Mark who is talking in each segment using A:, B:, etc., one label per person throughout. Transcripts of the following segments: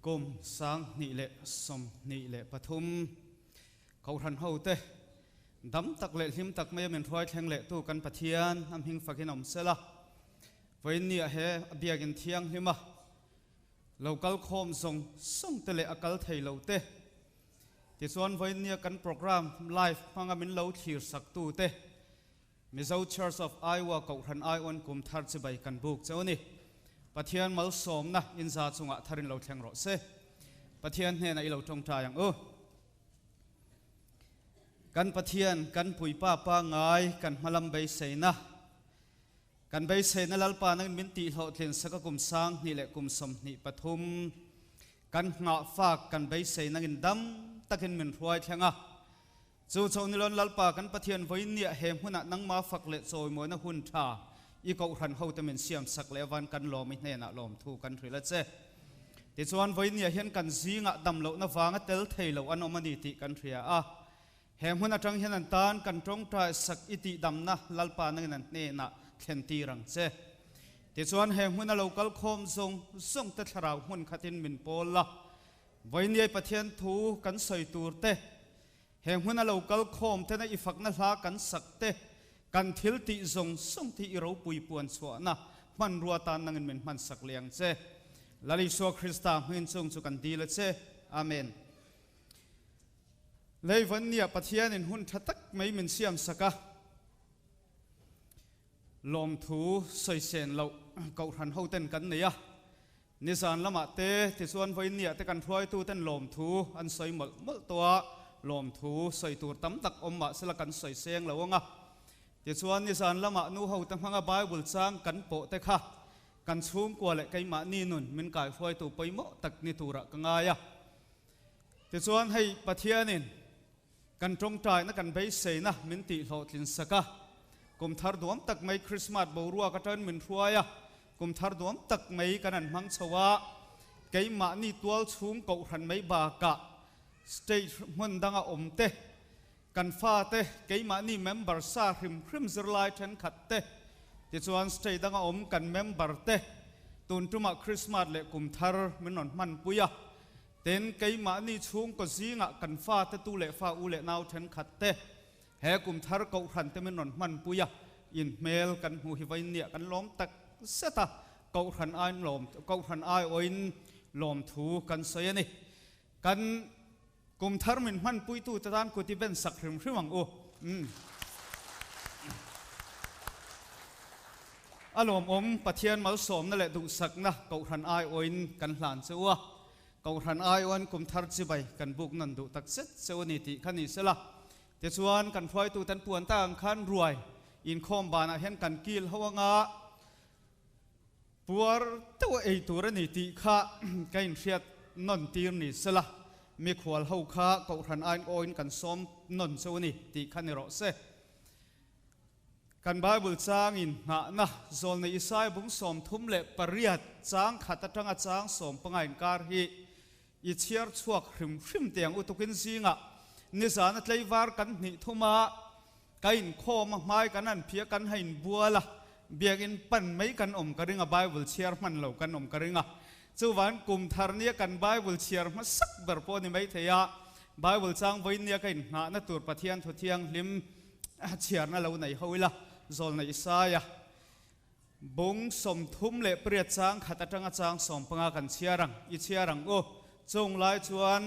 A: กุมสังนิเลสมนิเลปฐุมเขาทันเฮาเตดำตักเละหิมตักไม่เป็นรอยแทงเละตู้กันปะเทียนน้ำหิงฝักหินอมเสละวันนี้เฮเบียกินเทียงหิมะเรากัลโคมส่งเตเลอกัลไทยเราเตที่ส่วนวันนี้กันโปรแกรมไลฟ์พังมินเราขีดสักตู้เตมิเจ้า Church of Iowa เขาทันไอวันกุมทัดสิบกันบุกเจ้านี่ปะเทียนมัลสมนะอินซาจุงะทารินเราแทงรถเสปะเทียนเนี่ยนะเราจงใจอย่างกันปะเทียนกันปุยป้าป้าไงกันมาลำใบเสนะกันใบเสนะลัลปานังมินตีเหาเทียนสักกุมสังนี่แหละกุมสมนี่ปฐุมกันงาฝากกันใบเสนังอินดำตะกินมินรวยแทงจู่โจนิลลัลปากันปะเทียนไว้เนี่ยเหมหุนะนังมาฝักเละโจยมวยนะหุ่นท่าอีกเขาหันเขาจะเป็นเสียมสักเลวันกันลมไม่แน่นะลมถูกกันหรือละเจ้แต่ส่วนไว้เนี่ยเห็นกันซีงะดำเหลานะฟางเตลเทลอันอมันติกันเรียแหมหุ่นจังเห็นนันตานกันตรงใจสักอิติดำนะลัลปานังนั่นเน่นะเข็นตีรังเจ้แต่ส่วนแหมหุ่นเรากัลคมส่งแต่ชราวหุ่นขัดินมินโปละไว้เนี่ยปะเทียนถูกันใส่ตูเตแหมหุ่นเรากัลคมเทนอีฝักนะลากันสักเตกันทิลติส่งที่เราปุยปวนสวนะมันรัวตานนังเงินมันสักเลียงเจลาลิโซคริสต์เงินส่งสุกันดีละเจอาเมนเลยวันนี้ปะเทียนหุ่นทัดไม่เหมือนเสียมสักลมถูใส่เส้นเราเกาหันเฮาเต้นกันเนี่ยนิสานละมาเตที่ส่วนวันนี้แต่กันพลอยตู้เต้นลมถูอันใส่หมดตัวลมถูใส่ตัวตั้มตักอมมาสละกันใส่เสียงแล้วงะที่ส่วนนิสานละมานูเฮาตั้งพังไบเบิลสร้างกันโปะเตค่ะกันชุ่มกว่าเลยไก่มานี่นุ่นมันกายพลอยตัวไปหมดตักนิตุระกังไงที่ส่วนให้ปะเทียนินกันตรงใจนักกันไปเสนะมินติโหดลินสกะกุมทาร์ดวมตักไม่คริสต์มาสบรัวกระเทินมินทัวยกุมทาร์ดวมตักไม่กันนันมังสวะไก่มานี่ตัวชุ่มเกาหันไม่บากะสเตจมันดังอมเตกันฟ้าเตไก่มานี่เมมเบอร์ซาคริมซร์ไลท์ฉันขัดเตที่ส่วนสเตจดังอมกันเมมเบอร์เตตุนจุมาคริสต์มาสเล็กกุมทาร์มินนนมันปุยเต็นไก่มานี่ชุ่มก็ซีงะกันฟ้าเตตูเล่ฟ้าอุเล่นาวฉันขัดเตแหกุมทาร์เกาหันเตมินนนมันปุยอินเมลกันหูหิวเนี่ยกันล้มตักเสตาเกาหันไอลมเกาหันไอโอินลมถูกันเสียนี่กันกุมทาร์มินมันปุยตู้ตะดานกุฏิเป็นสักริมริมังโออารมณ์อมปะเทียนมาสมนั่นแหละดูสักนะเกาหันไอโอินกันหลานเสือเกาหันไอวันกุมทาร์จิบไปกันบุกนันดูตักเสเซวนิติขันนิสละแต่ส่วนกันพลอยตู้ตันปวนตั้งขันรวยอินคอมบานะเห็นกันกิลหัวงาปัวตัวไอตัวนิติข้ากันเสียดนนตีนิสละมีขวลหูข้าเกาหันไอโอินกันซ้อมนนเซวนิติขันนิโรเซกันไบเบิลจางอินนะโซนในอิสายบุ้งสมทุ่มเละปริยัดจางขัดตั้งจางสมปังไงการฮีอิเชียร์ชวกริมเตียงอุตุกินซิงะนิสานเลยวาร์กันนิทุมากันโคมไม้กันนั่นเพียกันให้บัวละเบียกินปั่นไม่กันกระริงะไบเบิลเชียร์มันเหล่ากันกระริงะจู่วันกุมทาร์เนียกันไบเบิลเชียร์มาสักเบอร์ปอนี่ไม่เทียไบเบิลจางไว้เนียกันนั่นตัวปะเทียนทุเทียงลิมเชียร์นั่นเราไหนเขาวิละโซนในอิสายบุ้งสมทุ่มเละเปรียดจางขัดตั้งจางสมปังกันเชียรังอิเชียรังโอจงไล่ชวน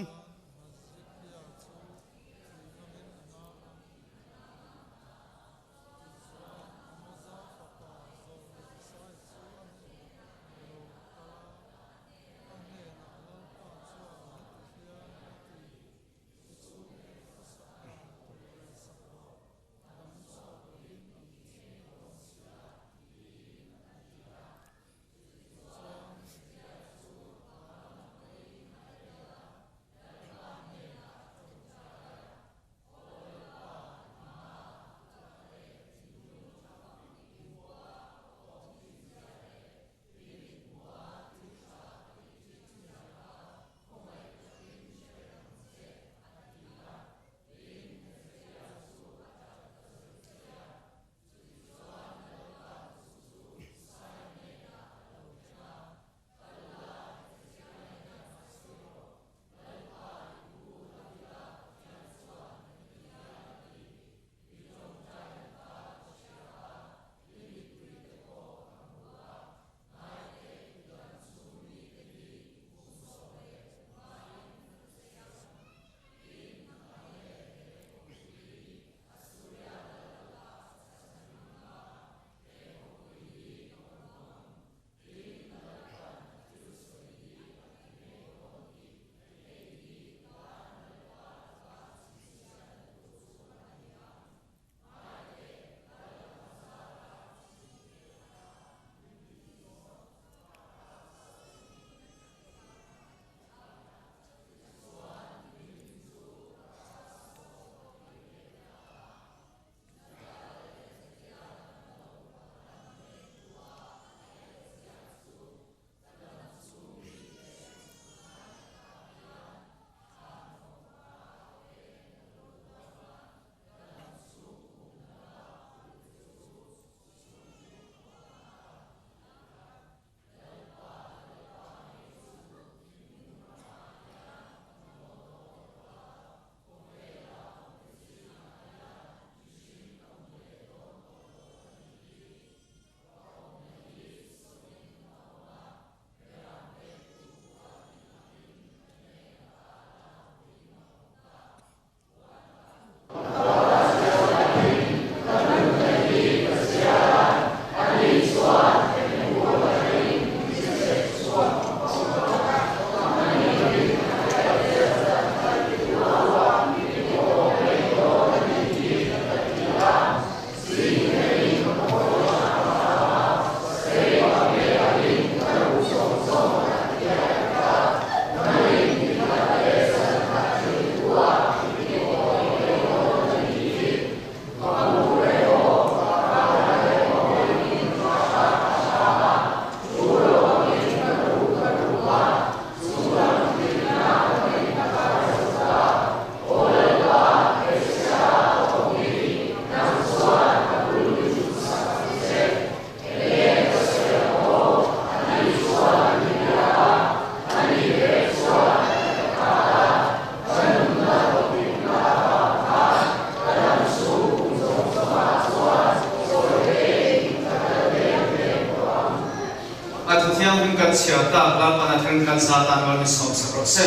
A: chia ta la pana than kan sa ta ngal ni som sa ro se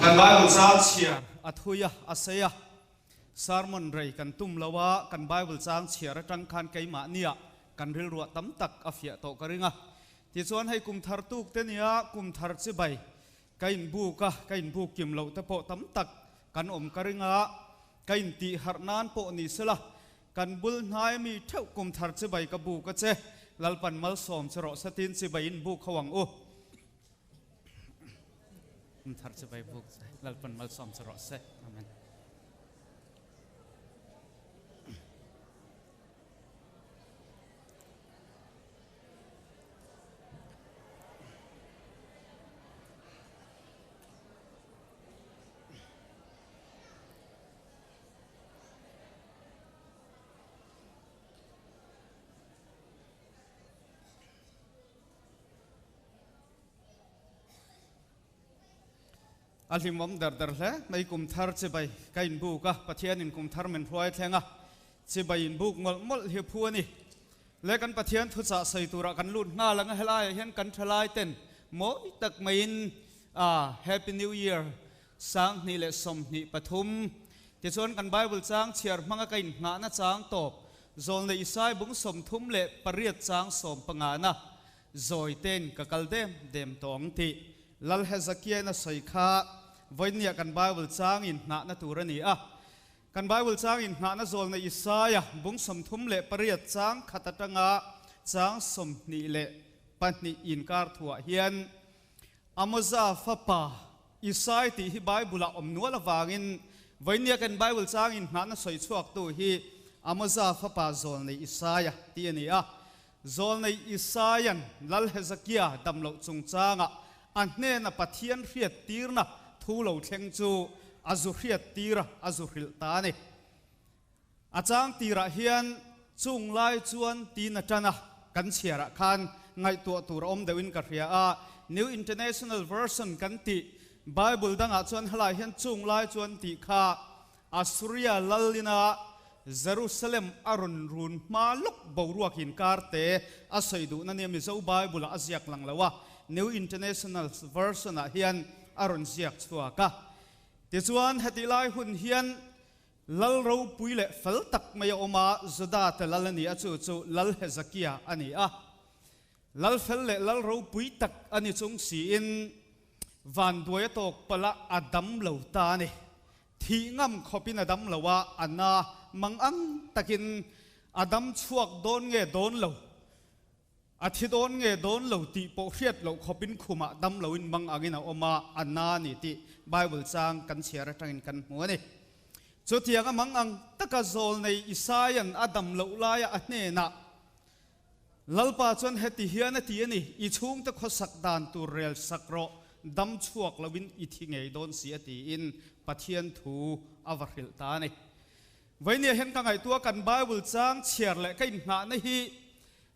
A: kan Bible chang chia athuya asaya sermon rei kan tum lawa kan Bible chang chia ra tang khan keima nia kan ril ruwa tam tak afia to karinga ti chuan hei kum thar tuk te nia kum thar chi bai kain bu ka kain bu kim lo te po tam tak kan om karinga kain ti harnan po ni sela kan bul hnai mi theu kum thar chi bai ka bu ka che lalpan mal som chro satin chi bai in bu khawang o kum thar chi bai bu lalpan mal som chro se amen alimom dar le mai kum thar che bai kain bu ka pathian in kum thar men hruai thenga che bai in buk ngol mol hi phu ani le kan pathian thu cha sai tura kan lut na langa helai hian kan thalai ten mo tak mai in happy new year sang ni le som ni pathum ti chon kan Bible chang chiar manga kain nga na chang top zol le isai bung som thum le pariat chang som panga na zoi ten ka kaldem dem tong ti lal hezakia na sai kha voinia kan Bible chang in na turani kan Bible chang in na zol na Isaya bung som thum le pariat chang khatatanga chang som ni le pani in kar thua hian amaza fapa Isai ti hi Bible om nuala wangin voinia kan Bible chang in na soi chuak tu hi amaza fapa zol na Isaya ti ani zol na Isayan lal hezakia damlo chung changa anne na pathian riat tirna thulo thleng chu azu riat tira azu hril ta ni achang tira hian chung lai chuan tina tana kan chiara khan ngai tu tur om dewin ka ria New International Version kan ti Bible danga chuan halai hian chung lai chuan ti kha Assyria lalina Jerusalem arun run maluk boruak in karte asaidu na ni mi zo Bible azyak lang lawa New International Version hian aron ziak chuaka ti chuan hetilai hun hian lal ro puile fel tak mai oma zoda te lalani achu chu lal hezakia ani lal fel le lal ro pui tak ani chung si in van duai tok pala adam lo ta ni thi ngam khopin adam lawa anna mangang takin adam chuak don nge don lo athidon nge don lo ti po hriat lo khopin khuma dam lo in mang angina oma anna ni ti Bible chang kan chiara tangin kan mu ani chu tianga mang ang taka zol nei Isayan adam lo laya ane na lalpa chuan heti hian ati ani I chung ta khosak dan tu rel sakro dam chuak lawin I thingei don si ati in pathian thu awarhil ta ni voinia hen ka ngai tua kan Bible chang chiar le kain na na hi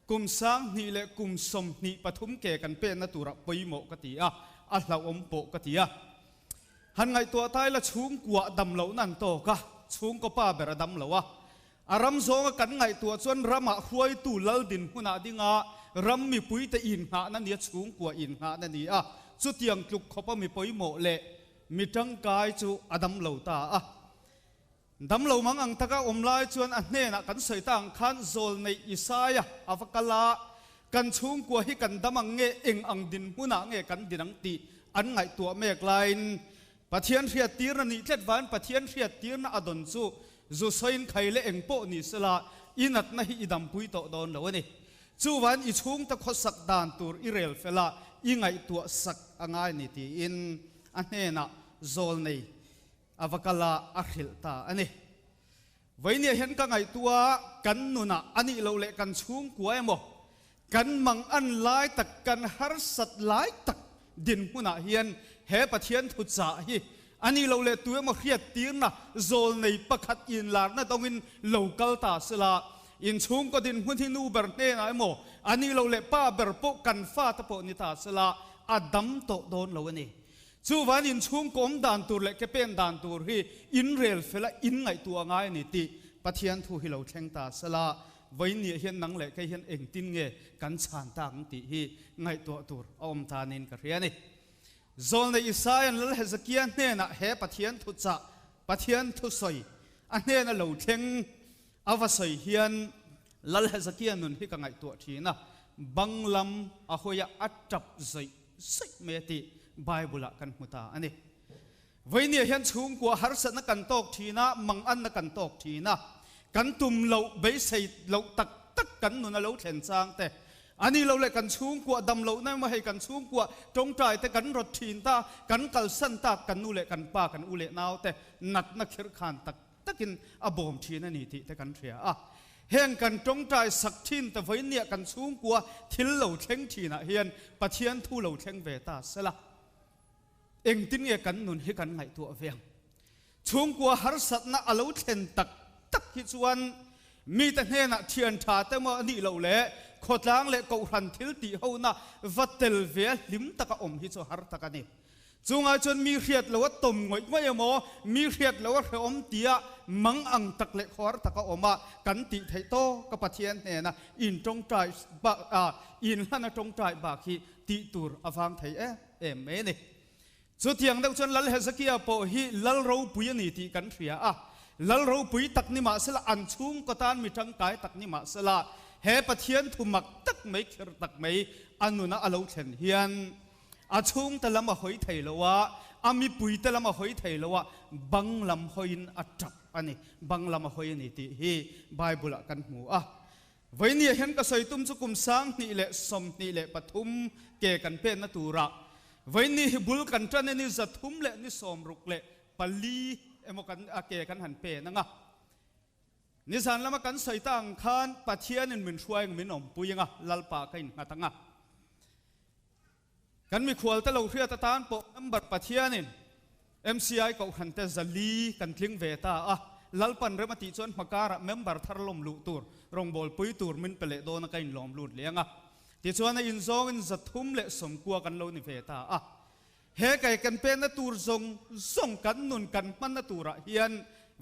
A: kum sang ni le kum som ni pathum ke kan pe na tura poimo katia hlau om po katia han ngai to tai la chung kwa dam lo nan to ka chung ko pa ber dam lo aram zonga kan ngai to chuan rama huai tu lal din huna dinga ram mi pui te in ha na nia chung kwa in ha na ni chu tiang tluk khopa mi poimo le mi tang kai chu adam lo ta dam lo mang ang taka omlai chuan anne na kan soitang khan zol nei Isaya avakala kan chung kwa hi kan damang nge eng ang din huna nge kan dinang ti an ngai tua mek lain pathian riat tir ni tletwan pathian riat tir na adon chu zu soin khaile eng po ni sela inat na hi idam pui to don lo ni chu wan I chung ta khosak dan tur irel fela I ngai tua sak angai ni ti in anne na zol nei avakala akhil ta ani voinia hen ka ngai tua kan nuna ani lo le kan chung kuai mo kan mang an lai tak kan har sat lai tak din huna hian he pathian thu cha hi ani lo le tu mo hriat tir na zol nei pakhat in lar na dongin local ta sela in chung ko din hun hi nu ber ne na mo ani lo le pa ber po kan fa ta po ni ta sela adam to don lo ani chu van in chung kom dan tur le ke pen dan tur hi in rel fela in ngai tu angai ni ti pathian thu hi lo thleng ta sala ไว้เนี่ยเห็นนังเละก็เห็นเองตินเงกันชานตางติฮีไงตัวตัวอมตานินกระเรียนี่โซนในอิสราเอลเฮสเกียนเนี่ยนะเฮปะเทียนทุจ่าปะเทียนทุสอยอันเนี่ยนะเหล่าเทงอวสอยเฮียนลัลเฮสเกียนนุนที่กังไงตัวทีนะบังลำอโหยอัดจับใจสิเมติไบเบิลกันมุตาอันนี้ไว้เนี่ยเห็นชุ่มกว่าฮาร์สนักกันตอกทีนะมังอันนักกันตอกทีนะกันตุ่มเราใบใส่เราตักกันนุนเราเห็นจางแต่อันนี้เราเลยกันชุ่มกว่าดำเรานั่นมาให้กันชุ่มกว่าตรงใจแต่กันรถทีนตากันกัลสันตากันนูเลกันป้ากันอุเลนาวแต่นัดนักเขียนขานตักกินอบอมทีนั่นนี่ที่แต่กันเสียเฮงกันตรงใจสักทีนแต่ไว้เนี่ยกันชุ่มกว่าทิลเราเชงทีนะเฮียนปะเทียนทูเราเชงเวตาสละเองตินเงกันนุนให้กันไงตัวเวียงชุ่มกว่าฮาร์สัตนะอารมณ์เช่นตักฮิจวนมีแต่เฮนะเทียนชาแต่เมื่อนี่เราเละขดล้างเละกูหันทิลตีเขานะวัดเตลเวลิมตะกอมฮิจฮาร์ตะกันนี่จงอาจนมีเรียดแล้วว่าตุ่มงอยไม่ยมอมีเรียดแล้วว่าเรอมเตียมังอังตักเละขอร์ตะกอมมากันติไทโตกับปะเทียนเนี่ยนะอินตรงใจบะอินฮันตรงใจบาคีติตูร์อฟังไทยเอ็มเมนี่สุดที่ยังเด็กชนลัลเฮสกี้อาโปฮีลัลเราปุยนี่ที่กันเสียลัลเราปุยตักนิมาสละอันชุ่มก็ตานมีทั้งกายตักนิมาสละเฮปะเทียนทุมักตักไม่เขียตักไม่อันนู้นอาเราเช่นเฮียนอาชุ่มแต่ละมาหอยไทยละวะอามีปุยแต่ละมาหอยไทยละวะบังลำหอยอัดจับอันนี้บังลำหอยนี่ที่ฮีไบเบิลกันหัวไว้เนี่ยเห็นก็ใส่ตุ้มสุกุมสังนี่แหละสมนี่แหละปฐุมเกกันเป็นนัตุระวันนี้บุลกันจันนี่จะทุ่มเละนี่สมรุกเละปลีเอโมกันอาเกกันหันเปนังนิสันละมากันใส่ตั้งคานปะเทียนินเหมือนช่วยเหมือนอมปุยงลัลปากันหัตังกันมีขวลแต่เราเรียตตานปอมบัดปะเทียนิน MCI ก็หันแต่จะลีกันทิ้งเวตาลัลปันเรมาติจวนมาการะเมมเบอร์ทารลมลุตูร์รงบอลปุยตูร์มินเปเลโดนกันลมลุดเลี้ยงที่ชวนในอินโซอินจะทุ่มเละสมกัวกันโลนิเวตาเฮกันกันเป็นนัตูร์ส่งกันนุนกันมันนัตูระเฮียน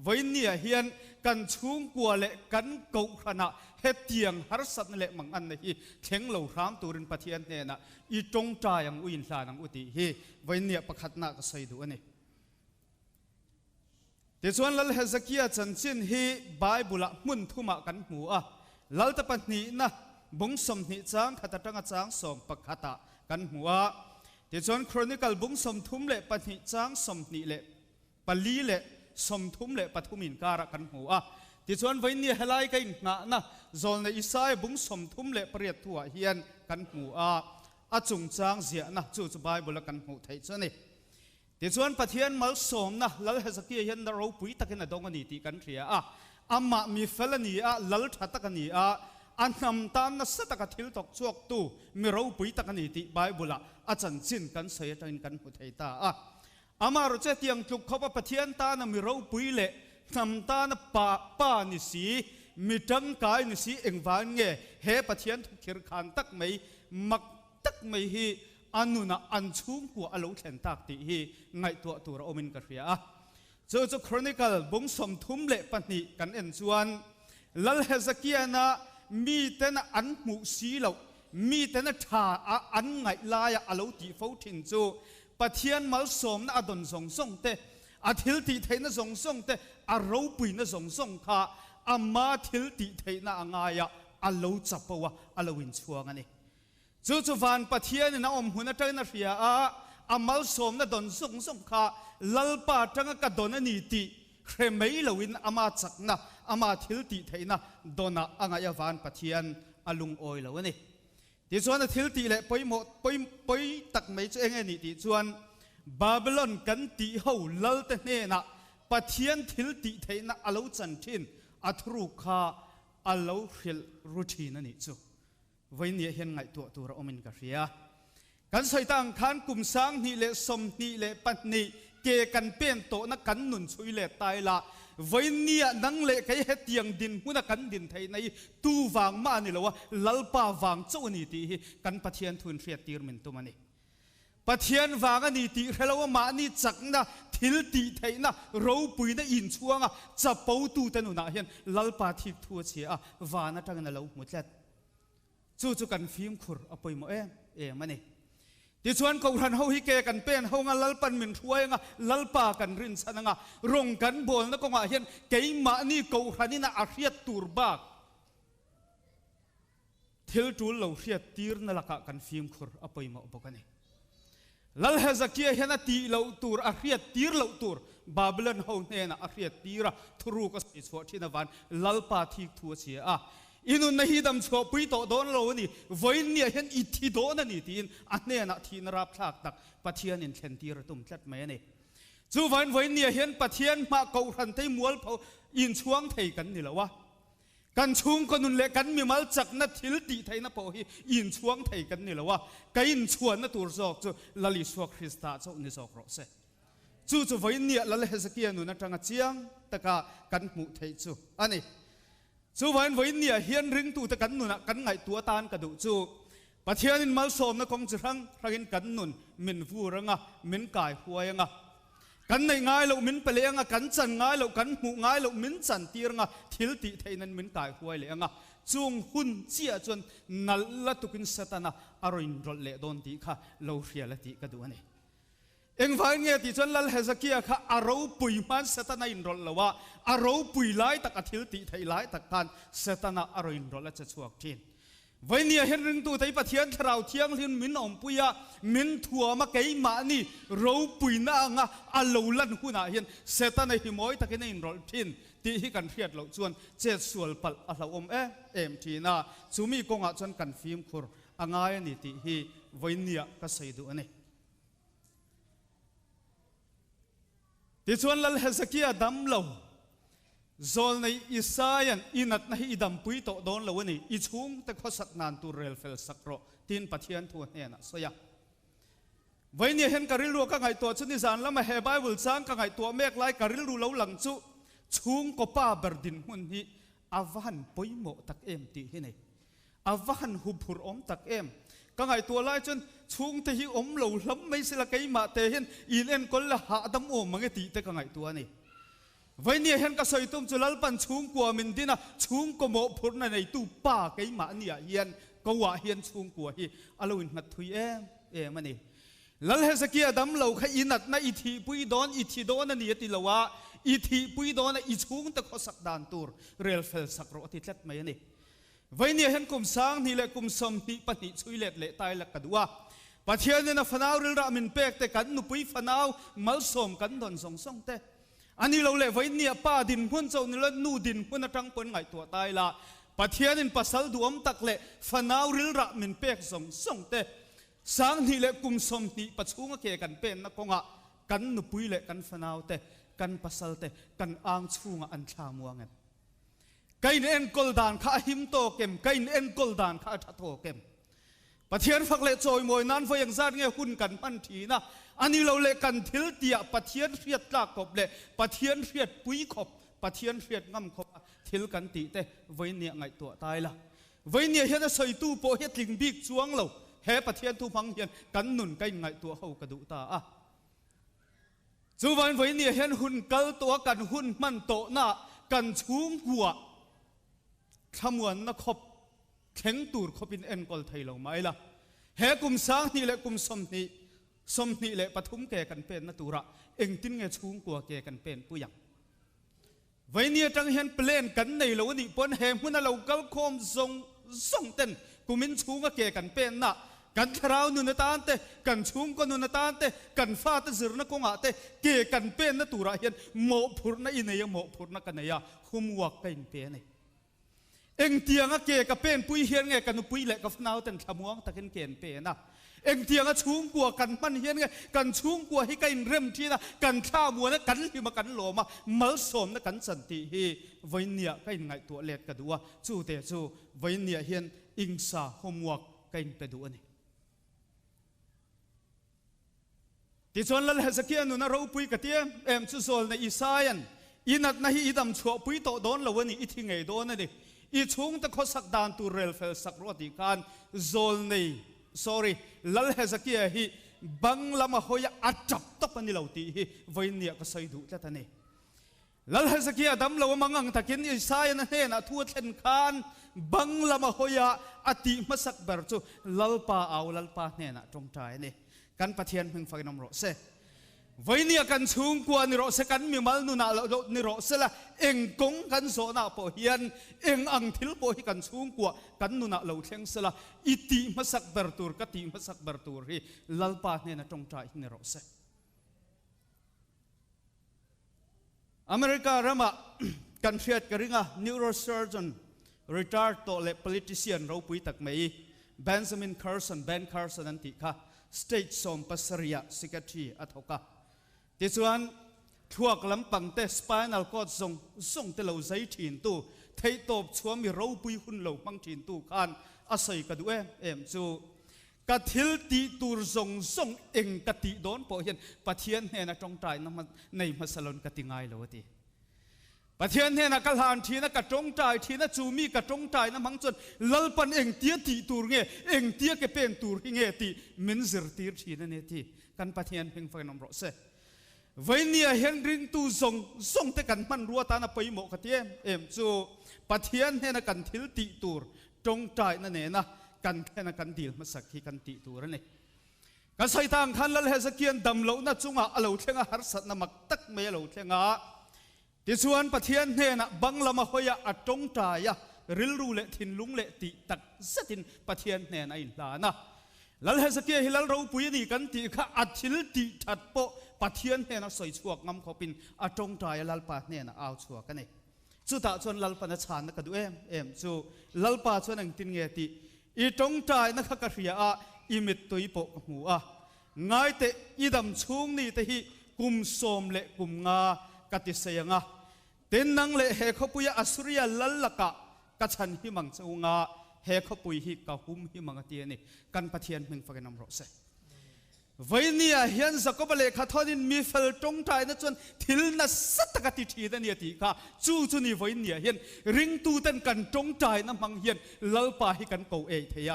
A: ไว้เนี่ยเฮียนกันชุ่มกัวเละกันเกาขณะเฮตียงฮาร์สัตเละมังอันนี้เข่งเหล่ารามตูรินปะเทียนเนี่ยนะอีจงใจยังอุยนลานังอุติฮีไว้เนี่ยประคัตนักใส่ดูอันนี้ที่ชวนลัลเฮสกี้จันจินฮีไบเบิลมุนทุมากันหัวลัลตะปันนี้นะบุ้งสมนิจังขัดตั้งจังสมประคัตกันหัวที่ชวนโครนิคอลบุ้งสมทุมเละปนิจังสมนิเละปลีเละสมทุมเละปทุมินการะกันหัวที่ชวนไว้เนี่ยให้ไล่กันนะโซนในอิสราเอลบุ้งสมทุมเละเปรียบตัวเฮียนกันหัวจุงจังเสียนะจู่จะไบเบิลกันหัวไทยเจ้านี่ที่ชวนปะเทียนมัลสมนะลัลเฮสกี้เห็นเราปุยตะกินดงกันนี่ที่กันเสียอามามีเฟลนี่ลัลทัตตะกันนี่อันนำตามนัสตะกัดทิลตกชวกตูมีเราปุยตะกันนี่ที่ไบเบิลอาจารย์จินกันเสียจันกันหัวไทยตาอามาเราจะเตียงจุกเขาปะเทียนตานะมีเราปุยเละนำตานะป้านิสีมีจังกายนิสีเอ็งวานเงเฮปะเทียนทุกเขียนขันตักไม่มักตักไม่ฮีอันนู้นอันชุ่มกัวอารมณ์เข็นตักตีฮีไงตัวเราอมินกันเสียเจ้าโครนิคอลบุ้งสมทุ่มเละปนิกันเอ็นชวนลัลเฮสกี้นะมีแต่นะอันมุสีเรามีแต่นะท่าอันไงลายอารมณ์ที่ฟูทินจูปะเทียนมัลสมนะอดนส่งเตอาทิลตีเทนะส่งเตอารมณ์ปุยนะส่งข้าอามาทิลตีเทนะง่ายอารมณ์จับปะวะอารมณ์วินชัวงันนี่จู่วันปะเทียนนะอมหุ่นนะเจ้านะเสียอามัลสมนะดนส่งข้าลัลปาจังกะดนนี่ตีเครไม่ลวินอามาจักนะอามาทิลตีเทนะดนอ่างยาวันปะเทียนอาลุงโอยแล้วนี่ที่ส่วนทิลตีเละไปตักไม่เจงนี่ที่ส่วนบาบิลอนกันตีเฮาลัลเตเนนะปะเทียนทิลตีเทนะอาลูจันทินอัทรุคาอาลูฮิลรูทีนั่นนี่จู่วันนี้เห็นไงตัวเราอมินกันเสียกันใส่ตั้งขันกลุ่มสังนี่เละสมนี่เละปันนี่เกกันเป็นโตนักกันหนุนช่วยเละตายละวันนี้นังเละใครเฮ็ดยังดินหุ่นกันดินไทยในตู้วางมานี่ละวะลัลปาวางเจ้านี่ตีกันปะเทียนทุนเฟียตีร์มินตัวมันนี่ปะเทียนวางนี่ตีเราว่ามานี่จักนะทิ ทิลตีไทยนะเราปุยนะอินช่วงจะเป้าตูเตนุนะเห็นลัลปาทิกทัวเชียวานะจังนะเราหมดแล้วจู่กันฟิล์มขุรอภัยโมมันนี่ที่ชวนเขาทันเขาฮิเกกันเป็นเขางาลัลปันมินช่วยลัลปากันรินสันรงกันบอลนะก็เห็นเกี่ยมานี่เขาทันนี่นะอาเรียตูร์บากเทลตูเราเรียตีร์นั่นละกันฟิล์มขุรอภัยโมบอกกันนี่ลัลเฮซักเกียเห็นตีเราตูร์อาเรียตีร์เราตูร์บาบิลอนเขาเนี่ยนะอาเรียตีร์ทุรุกสิสวดที่นวันลัลปาทิกทัวเชียอินุนนี่ดำชัวปุยโตโดนเรานี่วันนี้เห็นอิทธิโดนนี่ทีนอันนี้นะทีนรับพลากตักปะเทียนอินเทนตีระตุ่มจัดไหมนี่จู่วันนี้เห็นปะเทียนมาเกาทันที่มัวเผาอินช่วงไทยกันนี่แหละวะกันชุงกันนุนเล็กกันมีมัลจักนัดทิลตีไทยนะพอฮีอินช่วงไทยกันนี่แหละวะกันชวนนัดตัวจอกจู่ลลิสวคริสต์เจ้านี่จอกรอเสจู่วันนี้ละเลสเกียนุนนัดจังเจียงตะกากันมุไทยจู่อันนี้จู่วันนี้เฮียนริงตัวตะกันนุนกันไงตัวตานกระดูจู่ปะเทียนินมัลสมนะคงจะรั้งรังกันนุนมินฟูรังมินกายหัวยังกันในง่ายเรามินเปลี่ยงกันจันง่ายเรากันหมูง่ายเรามินจันตีรังทิลติไทยนั้นมินกายหัวเลยจงหุ่นเจียจนนัลละตุกินสตานะอารมณ์รถเละโดนตีค่ะเราเรียละตีกระดูนี่เอ็งฟังเงี้ยที่จนลัลเฮซักเกียค่ะอารมณ์ปุยมันสตานะอินรถละว่าอารมณ์ปุยไล่ตักทิลติไทยไล่ตักการสตานะอารมณ์รถละจะช่วยทีนวันนี้เห็นเรื่องตัวไทยปะเทียนเราเที่ยงลินมินอมปุยมินทัวมาเกยมานี่เราปุยน่างอัลลูลันหุ่นเห็นเซตันในหิมอยตะกินในรถทินที่ที่กันเทียดเราชวนเจ็ดส่วนปัลอัลลอมทีน่าซูมีกงจนกันฟิล์มคุรอ่างายนี่ที่ฮีวันนี้ก็ใส่ดูนี่ที่ชวนลัลเฮซักเกียดำเราโซลในอิสราเอลอินัดในอิดัมปุยโตโดนเราวันนี้อิชุงแต่ข้อสักนานตัวเรลเฟลสักโรทีนปะเทียนทัวเนี่ยนะสยามวันนี้เห็นการิลูก็ไงตัวชุนิสานแล้วมาเฮบายบุลซังก็ไงตัวเมฆไล่การิลูเราหลังจุชุงก็ป้าบดินหุ่นฮีอาวันปุยโมตักเอ็มตีที่ไหนอาวันหุบหุรอมตักเอ็มก็ไงตัวไล่จนชุงที่ฮิอมเราล้ำไม่สิละไกมาเตเห็นอินเอ็นคนละหาดำโอมังเกตีแต่ก็ไงตัวนี่วันนี้เห็นก็สอยตุ้มจุลปันชุงกัวมินดินะชุงก็โมพุนในตู้ป้าไกมาเนี่ยเฮียนก็ว่าเฮียนชุงกัวฮีอารมณ์นัดทุยมันนี่ลัลเฮซักเกียดำเราขยินัดนะอิทีปุยโดนอิทีโดนนี่ติละว่าอิทีปุยโดนอิชุงตะข้อสักดานตูร์เรลเฟลสักโรติเล็ดไหมนี่วันนี้เห็นกุมสางนี่แหละกุมสมนี่ปนิช่วยเล็ดเละตายละกันว่าปะเทียนเนี่ยนะฟนาวเรื่องรามินเปกแต่กันนุปุยฟนาวมัลสมกันดอนส่งแต่อันนี้เราเล่ไว้เนี่ยป้าดินพุ่นเจ้านี่ละนูดินพุ่นตั้งปนไงตัวตายละปะเทียนินปัสสาวดวมตักเละฟนาวเรื่องรามินเปกส่งแต่สางนี่เละกุมสมนี่ปัจจุบันเกี่ยกันเป็นนักกงกันนุปุยเละกันฟนาวแต่กันปัสสาวแต่กันอ่างชูงอันชามัวเงินไก่เอ็นกอลดานข้าหิมโตเก็มไก่เอ็นกอลดานข้าทัดโตเก็มปะเทียนฝักเละโจยมวยนั้นไฟยังซาดเงี้ยหุ่นกันมันทีนะอันนี้เราเละกันทิลเตียปะเทียนเรียดลากกบเละปะเทียนเรียดปุยขบปะเทียนเรียดง่ำขบทิลกันตีเตไว้เนี่ยไงตัวตายละไว้เนี่ยเห็นใส่ตู้โปเฮ็ดลิงบีกจวงเราเฮปะเทียนทุพังเห็นกันหนุนไก่ไงตัวเขากระดูตาจู่วันไว้เนี่ยเห็นหุ่นกัลตัวกันหุ่นมันโตหน้ากันชุงหัวขมวนนักขบแข็งตูดเขาเป็นเอ็นกอลไทยเราไหมล่ะเฮกุมสางนี่แหละกุมสมนี่แหละปฐุมแก่กันเป็นนัตุระเอ็งติ้งเงชุงกัวแก่กันเป็นผู้ยังไว้เนี่ยจังเห็นเปลี่ยนกันในเรานี่ปนแหมหุ่นเราเกลโคมส่งเต้นกุมินชุงก็แก่กันเป็นน่ะกันคราวนุนตานเตกันชุงก็นุนตานเตกันฟ้าตะซึรนักกงอาเตแก่กันเป็นนัตุระเห็นโมพุรนัอินเนียโมพุรนักันเนียหุมวักกันเป็นนี่เอ็งเตียงเกกับเป็นปุยเฮียนไงกันปุยเละกับนาวแต่ขมวงตะเกนเกนเป็นนะเอ็งเตียงชุงกัวกันมันเฮียนไงกันชุงกัวให้กันเริ่มที่นะกันข้าวมัวนะกันที่มากันหลอมาเมื่อสมนะกันสันติฮีไว้เนี่ยกันไงตัวเล็ดกันดูว่าจู่แต่จู่ไว้เนี่ยเฮียนอิงซาหมวกกันไปดูนี่ที่ส่วนลัลเฮซักเกียนุนเราปุยกะเตียจู่โซลในอิสราเอลอินัดนะฮีอิดัมชัวปุยโตโดนละวันนี้อิทิงไงโดนนะดิอีช่วงตะข้อสักดานตัวเรลเฟลสักรถอีการโซลในลัลเฮซักเกียฮี บังลำมาหอยอัดจับตบนี่เหล่าตีไว้เนี่ยก็ใส่ดูแล้วท่านนี่แล้วให้สักกี่ดำเรามังงังตะกินอิสายนั่นเองนะทั่วเช่นกันบังลำมาหอยอติมาสักเบอร์จูลัลปาเอาลัลปาเนี่ยนะตรงใจนี่กันปะเทียนพึงไฟน้ำรสเสไว้เนี่ยกันชุ่งกว่านิโรสกันมีมัลนุนานิโรสละเอ็งกงกันโซนาปอเฮียนเอ็งอังทิลปอฮิกันชุ่งกว่ากันนุนาเหลาเทียงสละอิติมาสักเบอร์ตูร์กติมาสักเบอร์ตูร์ฮีลัลปาเนี่ยนะตรงใจนิโรสอเมริกาเริ่มกันเทียดกันริงะ neurosurgeon retired ตัวเล็ก politician เราปุยตักไม่เบนจามินคาร์สันนั่นติค่ะ state สมปัสริยะ secretary อัฐกะที่ส่วนทั่วกลำปังเตสปายนัลก็ส่งเตลาใจถิ่นตู้ไทยตบชัวมีเราปุยหุ่นเหลามังถิ่นตู้ขันอาศัยกระดูเอ็มจูกระทิลตีตูร์ส่งเองกติโดนพอเห็นปะเทียนเนี่ยนะจงใจนั่นมันในมาสลนกติง่ายเลยทีปะเทียนเนี่ยนะกะลานทีนะกะจงใจทีนะจูมีกะจงใจนะมังจนลัลปันเองเตี้ยตีตูร์เงี้ยเองเตี้ยก็เป็นตูร์เงี้ยตีมินซิร์ตีร์ทีนั่นเนี่ยทีกันปะเทียนเพ่งไฟน้ำรสเสวันนี้เห็นริงตูส่งแต่กันมันรัวตานะไปหมกเทียมเอ็มจูปะเทียนเนี่ยนะกันทิลตีตูร์จงใจนั่นเนี่ยนะกันแค่นักันดีลมาสักที่กันติตัวนั่นเองกันใส่ทางขันละเลสเกียนดำเหลาหน้าจุงอ่ะเหลาเทียงอ่ะหาสัตว์น้ำมักตักเมเหลาเทียงอ่ะที่ส่วนปะเทียนเนี่ยนะบังละมาหอยอ่ะจงใจอ่ะริลรูเละทินลุงเละติตักสัตินปะเทียนเนี่ยนะอินลานะละเลสเกียฮิลเราปุยนี่กันติข้าอัดทิลติถัดโปปะเทียนเนี่ยนะใส่ชัวงำเขาเป็นอ่ะจงใจลัลปะเนี่ยนะเอาชัวกันเองสุดท้ายส่วนลัลปะนะชานนะกระดูเอ็มจูลัลปะส่วนหนึ่งตินเงติอีตรงใจนักกระเรียอีมิดตัวอีโปกหัวง่ายแต่อีดำช่วงนี้แต่ฮีกุมโสมเละกุมงากติเสียงเต็นนังเละเฮขปุยอสุริยลัลละกะกัฉันหิมังเจ้างาเฮขปุยฮิกะหุมหิมังเตียนี่กันปะเทียนมึงฟังนำรสวันนี้เฮียนสกปรกขัดทอดินมีเฟลตรงใจนั่นจนทิลนัสตกติทีนั่นเนี่ยทีค่ะจู่นี่วันนี้เฮียนริงตูเต้นกันตรงใจนั่นมังเฮียนลัลปาให้กันเก่าเอเทีย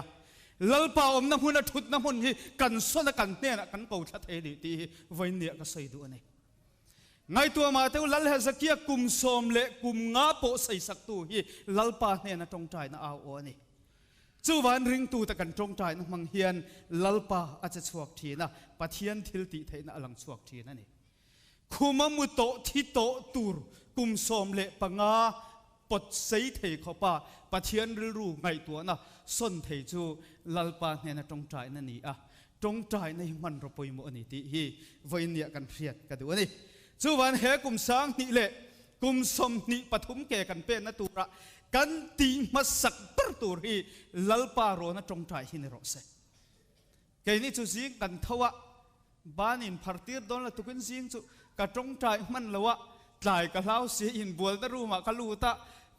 A: ลัลปาอมน้ำหุ่นทุดน้ำหุ่นที่กันส่วนกันเนี่ยนะกันเก่าชัดเอดีทีวันนี้ก็ใส่ดูนี่ไงตัวมาเท่าลัลเฮสกี้กุมโสมเละกุมงาโปใส่สักตัวที่ลัลปาเนี่ยนะตรงใจนั่นเอาโอนี่จู่วันริงตูแต่กันตรงใจนั่นมังเฮียนลัลปาอาจจะสวกทีนะปะเทียนทิลติเทนะอลังสวกทีนั่นนี่คุมามุโตที่โตตูร์กุมโสมเละปังาปดใส่เทเข้าป่าปะเทียนรู้ไงตัวนะส้นเทจูลัลปาเนี่ยนะตรงใจนั่นนี่ตรงใจในมันเราไปหมดนี่ที่ฮีวันนี้กันเพียดกันดูนี่จู่วันเฮกุมสางนี่เละกุมสมนี่ปฐุมแก่กันเป็นนะตัวกันตีมาสักประตูที่ลัลปาโรนะตรงใจที่นี่รสแค่นี้จู่สิงกันทว่าบ้านินพาร์ตี้โดนละตุกินสิงจู่กระตรงใจมันละวะใจกับเราเสียอินบัวตะรู้มากัลูตะ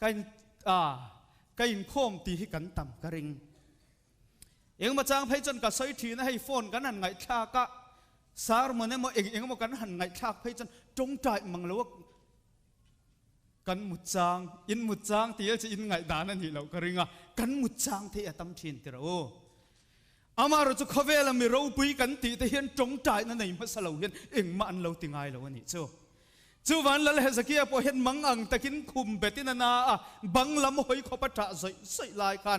A: กันโคมตีให้กันต่ำกระริงเองมาจ้างให้จนกับใส่ทีนะให้โฟนกันหันไงชากะสารมันเนี่ยมาเองมากันหันไงชากให้จนตรงใจมังละวะกันมุดจางอินมุดจางที่จะอินไงด่านั่นนี่เรากระริงกันมุดจางที่ตั้มชินที่เราอามาเราจะขวเราไม่รู้ปุยกันตีแต่เห็นจงใจนั่นเองมาสลาวเห็นเองมาอันเราติงไงเราวันนี้จู่วันละเลสกี้พอเห็นมังอังตะกินคุมเบตินานาบังลำหอยขบประใส่ลายกัน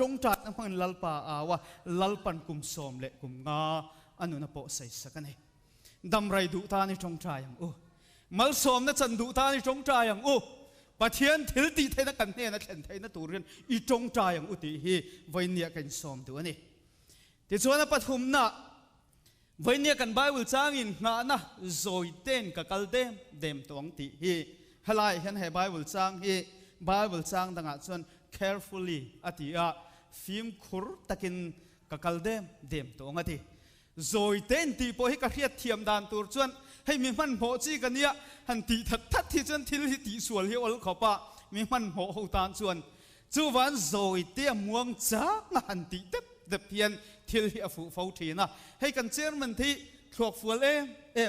A: จงใจนั่นมันลัลปาว่าลัลปันกุมโสมเละกุมงาอันนู้นพอใส่สักนี่ดำไรดุตาในจงใจอย่างมัลโสมนั่นจันดุตาในจงใจอย่างปะเทียนทิลตีเทนักันเนี่ยนะเช่นไทยนั่นตัวเรียนอีจงใจอย่างติฮีวันนี้กันโสมตัวนี้ที่ส่วนนั้นปฐุมนะวันนี้กันไบเบิลจางอินงานะโจยเต้นกับกัลเดมตัวงติฮีฮลายเห็นให้ไบเบิลจางฮีไบเบิลจางดังอ่ะส่วน carefully อธิฟิล์มขุรตะกินกับกัลเดมตัวงติโจยเต้นตีพอให้กระเทียดเทียมดานตัวส่วนให้มีมันโหจีกันเนี่ยหันตีทัดที่ส่วนที่ตีส่วนเฮียวเขาปะมีมันโหหูตานส่วนจู่วันโจยเตี้ยม่วงจ้างหันตีเพียนทิลที่ฟูฟูทีนะให้กันเชื่อมันที่ถกฟัว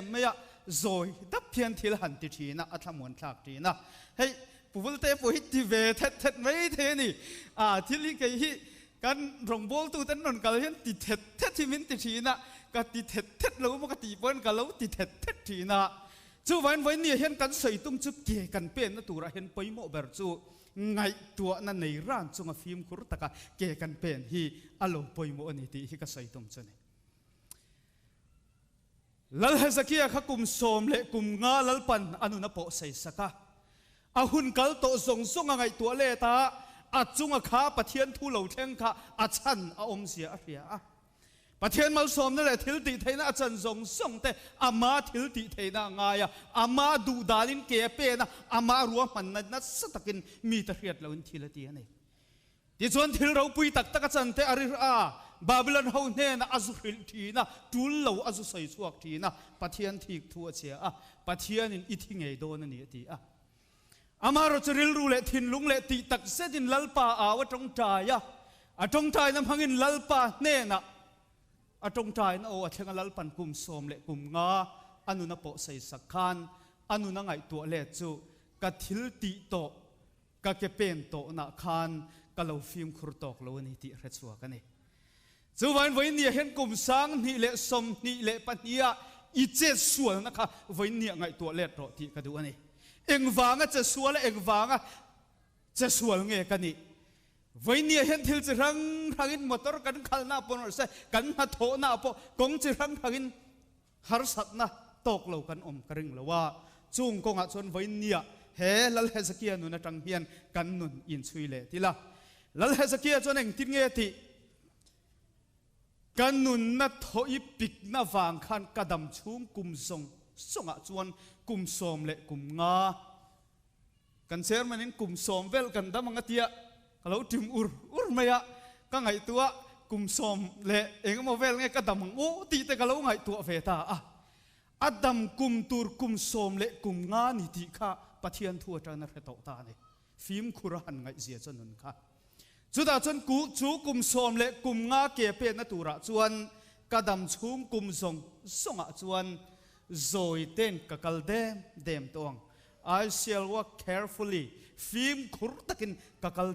A: ไม่อะโจยดับเพียนทิลหันติทีนะอัฐมวลฉากทีนะให้ผู้ฟังเตะผู้ฮิตทีเวทเท็ดไม่เทนี่ทิลที่กันรองโบลตูเต้นนนกันเห็นติดเท็ดที่มินติทีนะ กติเท็ดเราปกติเปิ้นกันเราติเท็ดทีน่ะจู่วันเนี่ยเห็นกันใส่ตุ้งจุกเกกันเป็นนั่นตัวเห็นไปโมเบอร์จู่ไงตัวนั่นในร้านจงฟิล์มคุรุตกะเกกันเป็นฮีอารมณ์ไปโมอันนี้ที่ฮิกใส่ตุ้งจุนี่ลัลเฮสกี้ข้ากุมโสมเละกุมงาลัลปันอนุนโปใส่สักะอาหุนกัลโตส่งไงตัวเลตาอาจุงข้าปะเทียนทุเหลาเทงข้าอาชันอาอมเสียอาเสียปะเทียนมาสมนั่นแหละทิลติเทน่าอาจารย์ส่งแต่อามาทิลติเทน่าไงอามาดูดาลินเกเปนะอามารัวมันนั่นสัตกินมีตะเรียดเราอินทิลตีนี่ที่ส่วนทิลเราปุยตักอาจารย์แต่อาริอาบาบิลอนเฮาเน่นะอาจุริลทีนะทุลเราอาจุใส่สวกทีนะปะเทียนทิกทัวเชียปะเทียนอิทิงไงโดนนี่ทีอามาเราจะริลรูเละทินลุงเละตีตักเสดินลัลปาอาวตรงใจตรงใจน้ำพังินลัลปาเน่นะตรงใจนะโอ้เทงลัลปันกุมโสมเละกุมงาอนุนโปใส่สักขันอนุนังไอตัวเละจูกัดทิลตีโตกัดเกเป็นโตนักขันกัดเราฟิล์มครุตอกเรานี่ที่เรชัวกันนี่จูวันเนี่ยเห็นกุมสังนี่เละสมนี่เละปัญญาอีเจส่วนนะคะวันเนี่ยไงตัวเละโตที่กันดูนี่เอ็งวางจะส่วนและเอ็งวางจะส่วนเงี้ยกันนี่วันนี้เห็นทิลจะรังอินมอเตอร์กันขันหน้าปนอะไรกันมาโถหน้าปนกงจะรังอินฮาร์สัตนะตกเหล่ากันกระริงแล้วว่าจุงกงส่วนวันนี้เฮลัลเฮสเกียนุนจังเฮียนกันนุนอินซุยเลทีละลัลเฮสเกียจนเอ็งทิ้งเงี้ยทีกันนุนนัดถอยปิกนับวางขันกระดำชุ่มกุมส่งจวนกุมโสมเละกุมงากันเชื่อมันนี่กุมโสมเวลกันดำมังเตียkalau tim maya ka ngai tua kum som le eng mo vel nge ka dam ngo ti te kalau ngai tua ve ta adam kum tur kum som le kum nga ni ti kha pathian thua ta na reto ta ne phim khurahan ngai zia chanun kha chuda chon ku chu kum som le kum nga ke pe na tura chuan ka dam chhum kum songa chuan zoi ten ka kal dem tong I shall walk carefullyฟิล์มขุรตักินกัล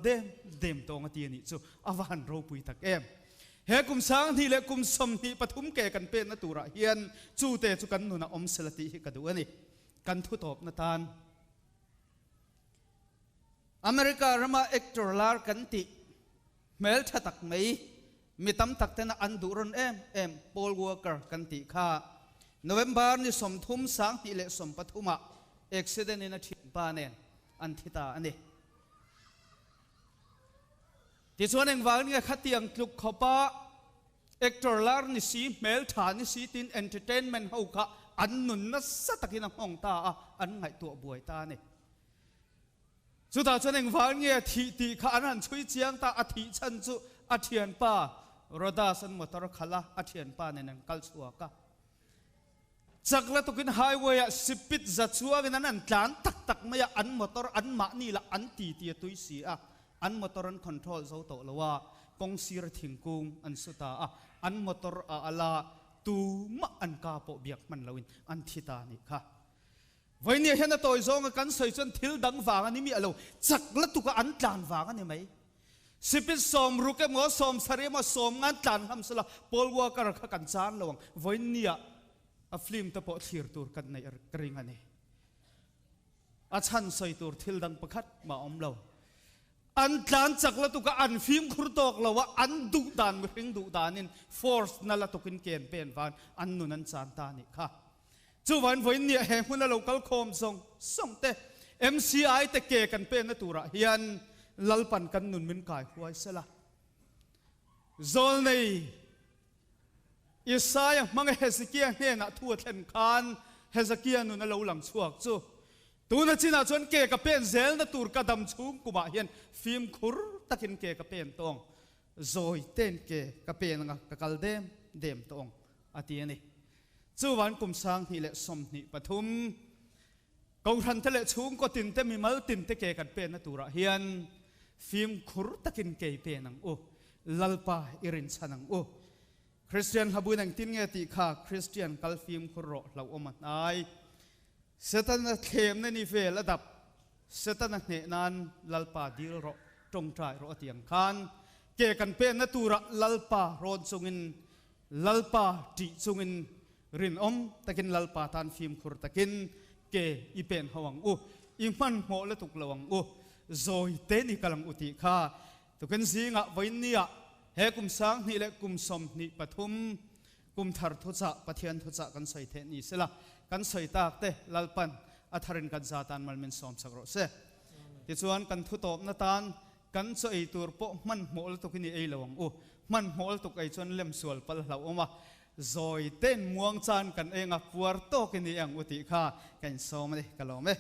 A: เดมตองตีนี่จู่อวันเราปุยตักเฮกุมสังที่เล็กกุมสมที่ปฐุมแก่กันเป็นนัตุระเฮียนจู่เตจุกันนุนอมสลติฮิกดูนี่กันทุตบนาทานอเมริการมาเอ็กตรลาร์กันติเมลชะตักไม่มีตั้มตักเตนอันดูรอนพอลวอร์เกอร์กันติข้าโนเวมบาร์นี่สมทุมสังที่เล็กสมปฐุมะเอ็กซิเดนนี่ทิบานเนอันทิตาอันนี้ที่ส่วนเองว่าเนี่ยขัดเตียงคลุกขบ้าเอ็กตรลาร์นิสีเมลฐานนิสีตินเอนเตอร์เทนเมนต์เขาค่ะอันนุนนัสตะกินห้องตาอันไงตัวบวยตาเนี่ยสุดท้ายส่วนเองว่าเนี่ยที่ข้าอันนั้นช่วยเจียงตาอธิชันจุอธิยันป้ารดาสันมตรขละอธิยันป้าเนี่ยนั่งกัลชัวก้าจากละตุกินไฮเวย์สิบปิดจัดชัวกันนั้นจานตักไม่อันมอเตอร์อันมานี่ละอันตีตุยสีอันมอเตอร์อันคอนโทรลเจ้าโตละว่ากงซีร์ถิงกุงอันสุดาอันมอเตอร์อะไรตูมอันกาโปเบียกมันละวินอันทิตานี่ค่ะวันนี้เห็นตัวจงกันใส่จนทิลดังวางอันนี้มีอะไรจากละตุกอันจานวางอันนี้ไหมสิบปิดสมรุกเก็บงอสมสรีมาสมงานจานทำสละพอลวัวกระกันจานละวังวันนี้ฟิล์มตะโพทิร์ตูร์กันในกริ่งอันนี้อาชันใส่ตูร์ทิลดังประคัดมาอมเราอันจานจากละตุกอันฟิล์มครุตอกเราว่าอันดุดันกริ่งดุดันินฟอร์สนั่นละตุกินเกณฑ์เป็นวันอันนู้นอันจานตานี่ค่ะจู่วันนี้เห็นคนเราคัลคอมส่งเต MCI แต่เกกันเป็นนัตุระเฮียนลัลปันกันนุนมินกายหัวเสละโซลในอิสายมังเฮสเกียเนี่ยนะทั่วเทนคานเฮสเกียนุนเราหลังชวกจู่ตัวนั้นจีน่าชวนเกกับเป็นเซลนัตุรกระดำชุ่มกุบะเฮียนฟิล์มคุรตะกินเกกับเป็นตองโซยเต้นเกกับเป็นงะกับกัลเดมตองอาทิตย์นี้จู่วันกุมสังที่เละสมนิปฐุมกองทันทะเลชุ่มก็ตินเตมีมัลตินเตเกกันเป็นนัตุระเฮียนฟิล์มคุรตะกินเกเป็นนังโอลัลปาอิรินชันังโอคริสเตียนฮับุนังตินเงติข้าคริสเตียนกัลฟิล์มคุรเราอมันไอเสตันเทมในนิเฟลระดับเสตันเนนันลัลปาดีรอตรงใจรอเตียงคันเกกันเป็นนัตุระลัลปารอนทรงอิน lalpa ti chungin rin takin lalpa tan phim khur takin ke ipen hawang u iman mo le tuk lawang u zoi te ni kalang uti kha tukan zinga voinia he kum sang ni le kum som ni pathum kum thar thocha pathian thocha kan soi the ni sela kan soi tak te lalpan atharin kan zatan malmin som sagro se ti chuan kan thu top na tan kan choi tur po man mol to kini ei lawang u man mol to kai chuan lem sual pal hlau oma zoi ten muang chan kan enga puar to kini ang uti kha kan som le kalome